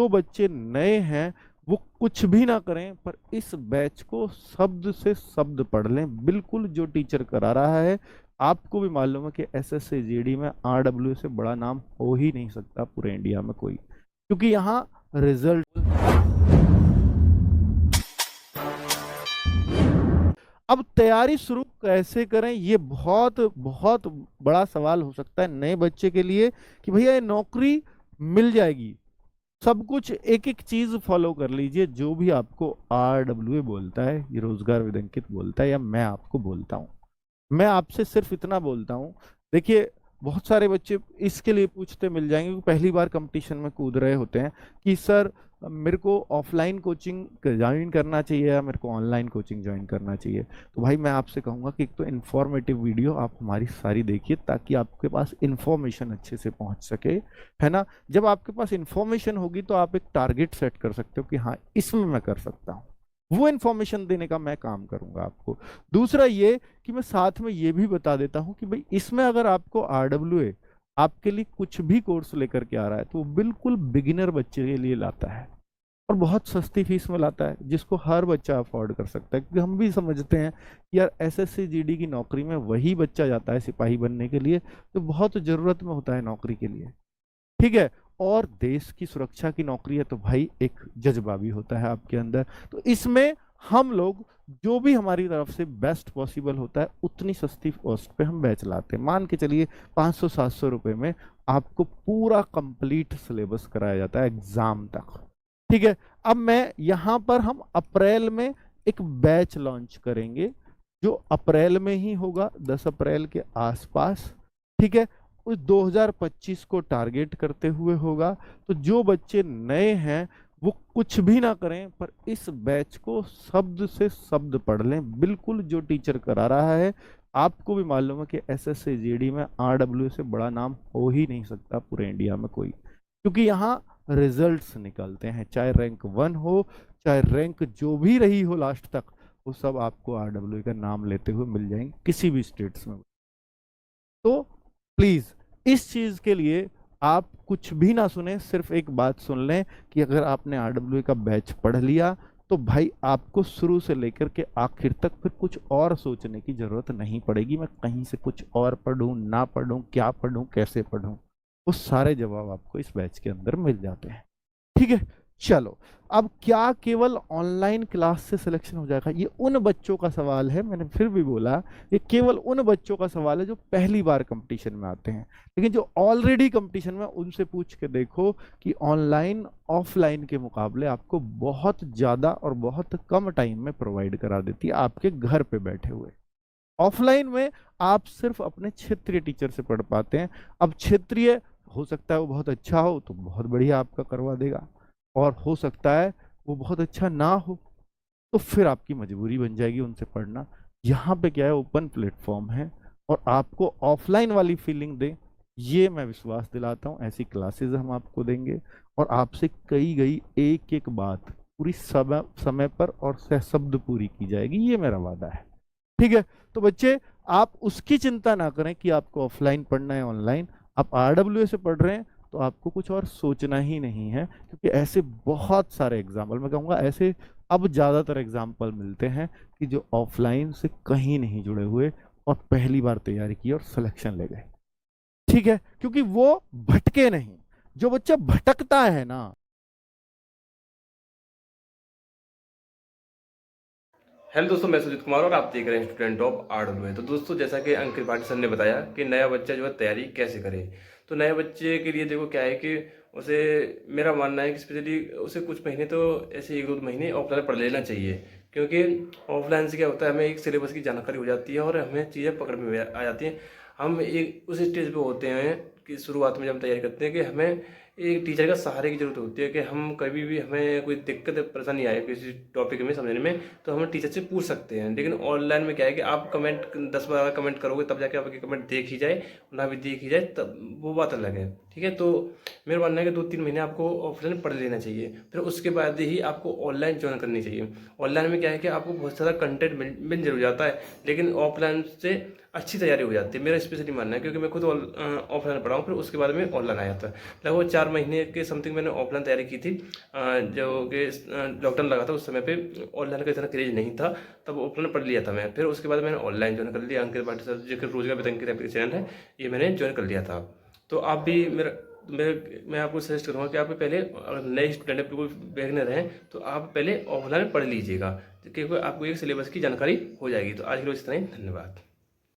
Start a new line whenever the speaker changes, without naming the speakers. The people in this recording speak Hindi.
जो बच्चे नए हैं वो कुछ भी ना करें, पर इस बैच को शब्द से शब्द पढ़ लें, बिल्कुल जो टीचर करा रहा है। आपको भी मालूम है कि एसएससी जीडी में आरडब्ल्यू से बड़ा नाम हो ही नहीं सकता पूरे इंडिया में कोई, क्योंकि यहाँ रिजल्ट। अब तैयारी शुरू कैसे करें, ये बहुत बहुत बड़ा सवाल हो सकता है नए बच्चे के लिए कि भैया ये नौकरी मिल जाएगी। सब कुछ एक एक चीज फॉलो कर लीजिए, जो भी आपको आरडब्ल्यू बोलता है, ये रोजगार विद अंकित बोलता है, या मैं आपको बोलता हूँ। मैं आपसे सिर्फ इतना बोलता हूँ। देखिए, बहुत सारे बच्चे इसके लिए पूछते मिल जाएंगे कि पहली बार कंपटीशन में कूद रहे होते हैं कि सर मेरे को ऑफलाइन कोचिंग ज्वाइन करना चाहिए या मेरे को ऑनलाइन कोचिंग ज्वाइन करना चाहिए। तो भाई मैं आपसे कहूंगा कि एक तो इन्फॉर्मेटिव वीडियो आप हमारी सारी देखिए, ताकि आपके पास इन्फॉर्मेशन अच्छे से पहुंच सके, है ना। जब आपके पास इन्फॉर्मेशन होगी तो आप एक टारगेट सेट कर सकते हो कि हाँ इसमें मैं कर सकता हूँ। वो इन्फॉर्मेशन देने का मैं काम करूंगा आपको। दूसरा ये कि मैं साथ में ये भी बता देता हूं कि भाई इसमें अगर आपको आरडब्ल्यू आपके लिए कुछ भी कोर्स लेकर के आ रहा है तो वो बिल्कुल बिगिनर बच्चे के लिए लाता है, और बहुत सस्ती फीस में लाता है, जिसको हर बच्चा अफोर्ड कर सकता है। क्योंकि हम भी समझते हैं कि यार एसएससी जीडी की नौकरी में वही बच्चा जाता है सिपाही बनने के लिए तो बहुत जरूरत में होता है नौकरी के लिए, ठीक है। और देश की सुरक्षा की नौकरी है तो भाई एक जज्बा भी होता है आपके अंदर। तो इसमें हम लोग जो भी हमारी तरफ से बेस्ट पॉसिबल होता है उतनी सस्ती कॉस्ट पे हम बैच लाते हैं। मान के चलिए 500-700 रुपए में आपको पूरा कंप्लीट सिलेबस कराया जाता है एग्जाम तक, ठीक है। अब मैं यहाँ पर हम अप्रैल में एक बैच लॉन्च करेंगे, जो अप्रैल में ही होगा, 10 अप्रैल के आसपास, ठीक है। उस 2025 को टारगेट करते हुए होगा। तो जो बच्चे नए हैं वो कुछ भी ना करें, पर इस बैच को शब्द से शब्द पढ़ लें, बिल्कुल जो टीचर करा रहा है। आपको भी मालूम है कि एसएससी जीडी में आरडब्ल्यू से बड़ा नाम हो ही नहीं सकता पूरे इंडिया में कोई, क्योंकि यहाँ रिजल्ट्स निकलते हैं, चाहे रैंक 1 हो, चाहे रैंक जो भी रही हो लास्ट तक, वो सब आपको आरडब्ल्यू का नाम लेते हुए मिल जाएंगे किसी भी स्टेट्स में। तो प्लीज इस चीज के लिए आप कुछ भी ना सुने, सिर्फ एक बात सुन लें कि अगर आपने आरडब्ल्यू का बैच पढ़ लिया तो भाई आपको शुरू से लेकर के आखिर तक फिर कुछ और सोचने की जरूरत नहीं पड़ेगी। मैं कहीं से कुछ और पढ़ूं ना पढ़ूं, क्या पढ़ूं, कैसे पढ़ूं, वो सारे जवाब आपको इस बैच के अंदर मिल जाते हैं, ठीक है। चलो, अब क्या केवल ऑनलाइन क्लास से सिलेक्शन हो जाएगा? ये उन बच्चों का सवाल है, मैंने फिर भी बोला, ये केवल उन बच्चों का सवाल है जो पहली बार कंपटीशन में आते हैं। लेकिन जो ऑलरेडी कंपटीशन में, उनसे पूछ के देखो कि ऑनलाइन ऑफलाइन के मुकाबले आपको बहुत ज्यादा और बहुत कम टाइम में प्रोवाइड करा देती है आपके घर पे बैठे हुए। ऑफलाइन में आप सिर्फ अपने क्षेत्रीय टीचर से पढ़ पाते हैं। अब क्षेत्रीय हो सकता है वो बहुत अच्छा हो तो बहुत बढ़िया आपका करवा देगा, और हो सकता है वो बहुत अच्छा ना हो तो फिर आपकी मजबूरी बन जाएगी उनसे पढ़ना। यहाँ पे क्या है, ओपन प्लेटफॉर्म है, और आपको ऑफलाइन वाली फीलिंग दे, ये मैं विश्वास दिलाता हूँ। ऐसी क्लासेस हम आपको देंगे और आपसे कही गई एक एक बात पूरी समय समय पर और सशब्द पूरी की जाएगी, ये मेरा वादा है, ठीक है। तो बच्चे, आप उसकी चिंता ना करें कि आपको ऑफलाइन पढ़ना है ऑनलाइन। आप आरडब्ल्यू से पढ़ रहे हैं तो आपको कुछ और सोचना ही नहीं है, क्योंकि ऐसे बहुत सारे एग्जाम्पल, मैं कहूँगा ऐसे अब ज़्यादातर एग्जाम्पल मिलते हैं कि जो ऑफलाइन से कहीं नहीं जुड़े हुए और पहली बार तैयारी की और सिलेक्शन ले गए, ठीक है। क्योंकि वो भटके नहीं। जो बच्चा भटकता है ना।
हेलो दोस्तों, मैं सुजीत कुमार और आप देख रहे हैं स्टूडेंट ऑफ आरडब्ल्यू। तो दोस्तों, जैसा कि अंकित पाटिल सर ने बताया कि नया बच्चा जो है तैयारी कैसे करे, तो नए बच्चे के लिए देखो क्या है कि उसे, मेरा मानना है कि स्पेशली उसे कुछ महीने तो ऐसे 1-2 महीने ऑफलाइन पढ़ लेना चाहिए। क्योंकि ऑफलाइन से क्या होता है, हमें एक सिलेबस की जानकारी हो जाती है और हमें चीज़ें पकड़ में आ जाती हैं। हम एक उस स्टेज पे होते हैं कि शुरुआत में जब हम तैयारी करते हैं कि हमें एक टीचर का सहारे की जरूरत होती है कि हम कभी भी हमें कोई दिक्कत परेशानी आए किसी टॉपिक में समझने में तो हम टीचर से पूछ सकते हैं। लेकिन ऑनलाइन में क्या है कि आप कमेंट 10-12 कमेंट करोगे तब जाके आपके कमेंट देख ही जाए, ना भी देख ही जाए तब वो बात अलग है। ठीक है। तो मेरा मानना है कि 2-3 महीने आपको ऑफलाइन पढ़ लेना चाहिए, फिर उसके बाद ही आपको ऑनलाइन ज्वाइन करनी चाहिए। ऑनलाइन में क्या है कि आपको बहुत सारा कंटेंट मिल जरूर जाता है, लेकिन ऑफलाइन से अच्छी तैयारी हो जाती है, मेरा स्पेशली मानना है, क्योंकि मैं खुद ऑफलाइन पढ़ा हूँ, फिर उसके बाद में ऑनलाइन आया था। लगभग 4 महीने के समथिंग मैंने ऑफलाइन तैयारी की थी, जो कि लॉकडाउन लगा था उस समय पे ऑनलाइन का इतना क्रेज नहीं था, तब ऑफलाइन पढ़ लिया था मैं। फिर उसके बाद मैंने ऑनलाइन ज्वाइन कर लिया, अंकित भाटी सर जो कि रोजगार विद अंकित ऐप चैनल है, ये मैंने ज्वाइन कर लिया था। तो आप भी मैं आपको सजेस्ट करूँगा कि आप पहले, अगर नए स्टूडेंट है, बिल्कुल बिगिनर हैं, तो आप पहले ऑफलाइन पढ़ लीजिएगा, क्योंकि आपको एक सिलेबस की जानकारी हो जाएगी। तो आज के लिए इतना ही, धन्यवाद।